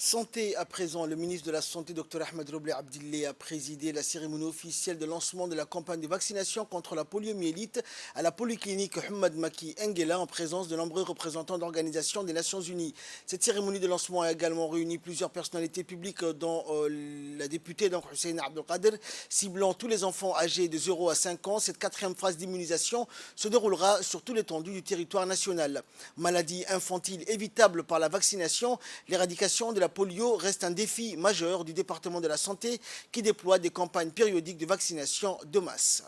Santé à présent, le ministre de la Santé, Dr Ahmed Robleh Abdillah, a présidé la cérémonie officielle de lancement de la campagne de vaccination contre la poliomyélite à la polyclinique Hamad Maki Nguela en présence de nombreux représentants d'organisations des Nations Unies. Cette cérémonie de lancement a également réuni plusieurs personnalités publiques dont la députée Hussein Abdelkader, ciblant tous les enfants âgés de 0 à 5 ans. Cette quatrième phase d'immunisation se déroulera sur tout l'étendue du territoire national. Maladie infantile évitable par la vaccination, l'éradication de la polio reste un défi majeur du département de la santé qui déploie des campagnes périodiques de vaccination de masse.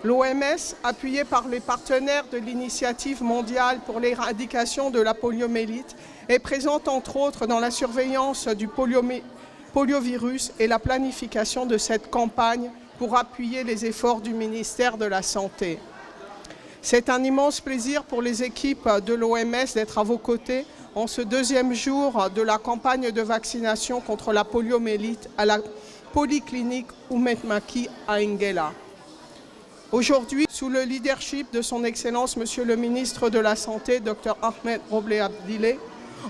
L'OMS, appuyée par les partenaires de l'initiative mondiale pour l'éradication de la poliomyélite, est présente entre autres dans la surveillance du poliovirus et la planification de cette campagne pour appuyer les efforts du ministère de la Santé. C'est un immense plaisir pour les équipes de l'OMS d'être à vos côtés en ce deuxième jour de la campagne de vaccination contre la poliomyélite à la polyclinique Hamad Maki à Nguela. Aujourd'hui, sous le leadership de son Excellence, Monsieur le ministre de la Santé, Dr Ahmed Robleh Abdillah,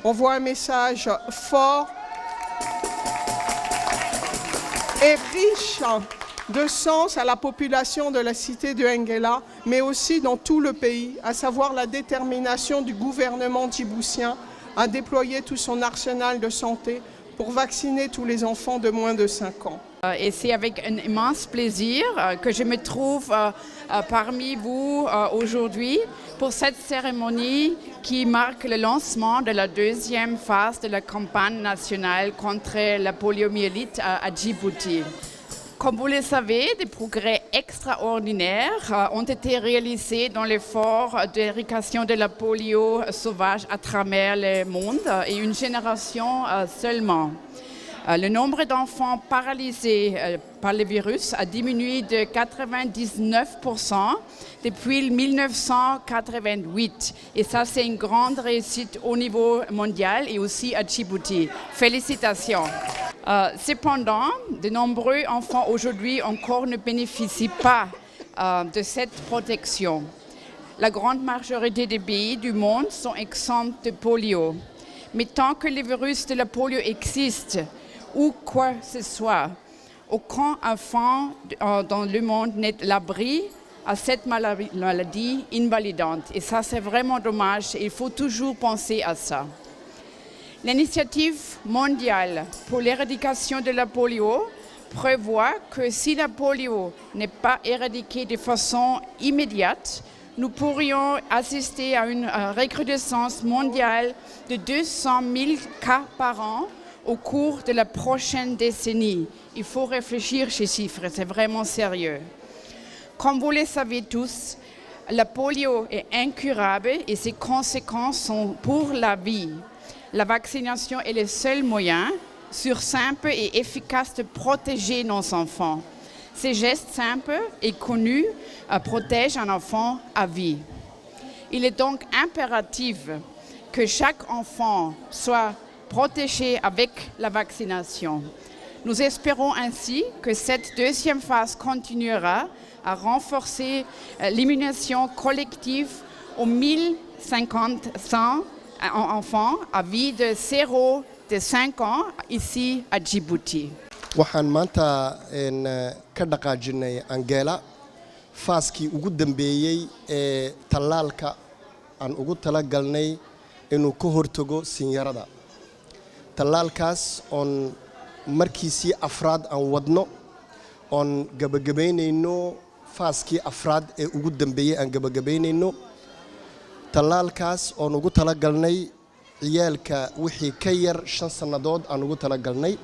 on voit un message fort et riche de sens à la population de la cité de Nguela, mais aussi dans tout le pays, à savoir la détermination du gouvernement djiboutien à déployer tout son arsenal de santé pour vacciner tous les enfants de moins de 5 ans. Et c'est avec un immense plaisir que je me trouve parmi vous aujourd'hui pour cette cérémonie qui marque le lancement de la deuxième phase de la campagne nationale contre la poliomyélite à Djibouti. Comme vous le savez, des progrès extraordinaires ont été réalisés dans l'effort d'éradication de la polio sauvage à travers le monde et une génération seulement. Le nombre d'enfants paralysés par le virus a diminué de 99% depuis 1988. Et ça, c'est une grande réussite au niveau mondial et aussi à Djibouti. Félicitations. Cependant, de nombreux enfants aujourd'hui encore ne bénéficient pas de cette protection. La grande majorité des pays du monde sont exempts de polio. Mais tant que le virus de la polio existe, ou quoi que ce soit, aucun enfant dans le monde n'est à l'abri à cette maladie invalidante. Et ça, c'est vraiment dommage. Il faut toujours penser à ça. L'initiative mondiale pour l'éradication de la polio prévoit que si la polio n'est pas éradiquée de façon immédiate, nous pourrions assister à une recrudescence mondiale de 200 000 cas par an au cours de la prochaine décennie. Il faut réfléchir ces chiffres, c'est vraiment sérieux. Comme vous le savez tous, la polio est incurable et ses conséquences sont pour la vie. La vaccination est le seul moyen, sûr, simple et efficace de protéger nos enfants. Ces gestes simples et connus protègent un enfant à vie. Il est donc impératif que chaque enfant soit protégé avec la vaccination. Nous espérons ainsi que cette deuxième phase continuera à renforcer l'immunisation collective aux 1500 enfants à vie de 0 à 5 ans ici à Djibouti. waxaan maanta ka dhaqaajinay Nguela faaskii ugu dambeeyey ee tallaalka aan ugu talagalnay inuu ka hortago sinyarada. tallaalkaas oon markiisii afraad aan wadno oon gabagabaynayno faaskii afraad ee ugu dambeeyey aan gabagabaynayno. tallaalkaas oon ugu talagalnay ciyaalka wixii ka yar 5 sannadood aan ugu talagalnay.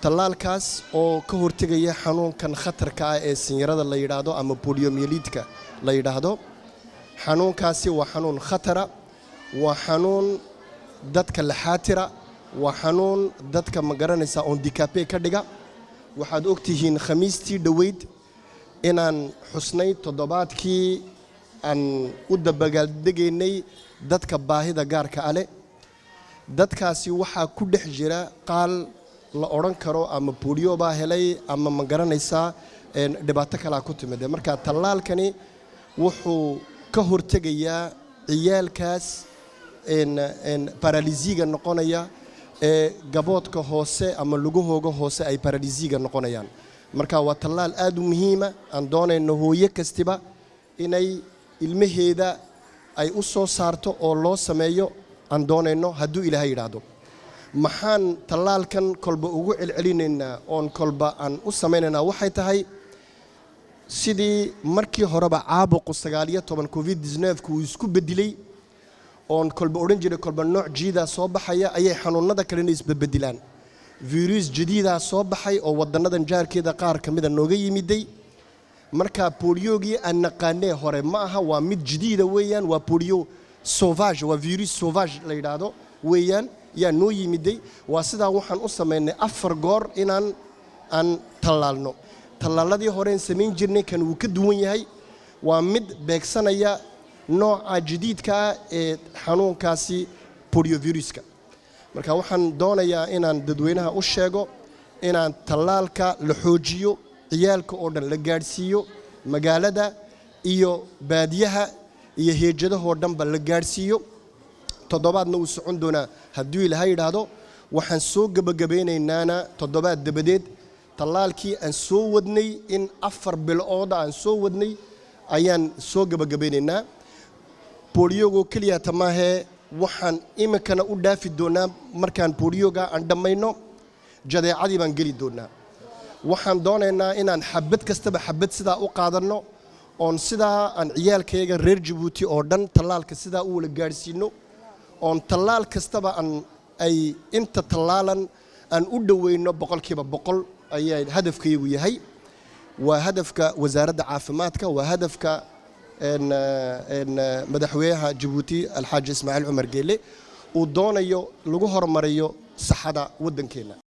tallaalkaas oo ka hortagaya xanuunkan khatarka ah ee sinyarada la yiraahdo ama poliomyelitka la yiraahdo xanuunkaasi waa xanuun khatara waa xanuun dadka la xaatira waa xanuun dadka ma garanaysa handicapé ka dhiga waxaad ogtihiin khamiistii dhaweyd inaan xusnay toddobaadkii aan u dabaaldegaynay dadka baahida gaarka ah leh dadkaasi waxaa ku dhex jira qaal la oran karo ama polio baa helay ama ma garanaysa dhibaato kale ku timid marka tallaalkani wuxuu ka hortagayaa ciyaalkaas paralisiga noqonaya ee gaboodka hoose ama lugahooga hoose ay paralisiga noqonayaan marka waa tallaal aad u muhiim ah aan doonayno hooyo kastiba inay ilmaheeda ay u soo saarto oo loo sameeyo aan doonayno hadduu ilaahay yiraahdo maxaan tallaalkan kolba ugu celcelinaynaa oon kolba aan u samaynaynaa waxay tahay sidii markii horeba caabuqa 19 covid-19 uu isku bedilay oon kolba oran jiray kolba nooc jiida soo baxaya ayay xanuunada kale isbedbedelaan virus jadiida soo baxay oo wadanadan jaarkeeda qaar kamida nooga yimiday marka poliogi aan naqaanay hore ma aha waa mid jadiida weeyaan waa polio sauvage waa virus sauvage la yiraahdo weeyaan yaa noo yimiday waa sida waxaan u sameynay 4 goor inaan aan tallaalno tallaaladii hore sameyn jirnay kan uu ka duwan yahay waa mid beegsanaya nooca jadiidka ee xanuunkaasi polioviruska marka waxaan doonayaa inaan dadweynaha u sheego inaan tallaalka la xoojiyo ciyaalka oo dhan la gaarsiiyo magaalada iyo baadiyaha iyo heejadaha oo dhanba la gaarsiiyo toddobaadna uu socon doonaa hadduu ilaahay yiraahdo waxaan soo gabagabeynaynaa toddobaad dabadeed tallaalkii aan soo wadnay in 4 bilood aan soo wadnay ayaan soo gabagabeynaynaa poliogo kaliya tamaahe waxaan imikana u dhaafi doonaa markaan polioga aan dhamayno jadeecadii baan geli doonaa waxaan doonaynaa inaan xabad kastaba xabad sidaa u qaadano oon sidaa aan ciyaalkayga reer Djibouti oo dhan tallaalka sidaa u wala gaarsiino oon tallaal kastaba ay inta tallaalan aan u dhaweyno 100% ayay hadafkaygu yahay waa hadafka wasaaradda caafimaadka waa hadafka madaxweynaha Djibouti Alxaaji Ismaaciil Cumar Geele uu doonayo lagu horumariyo saxada wadankeena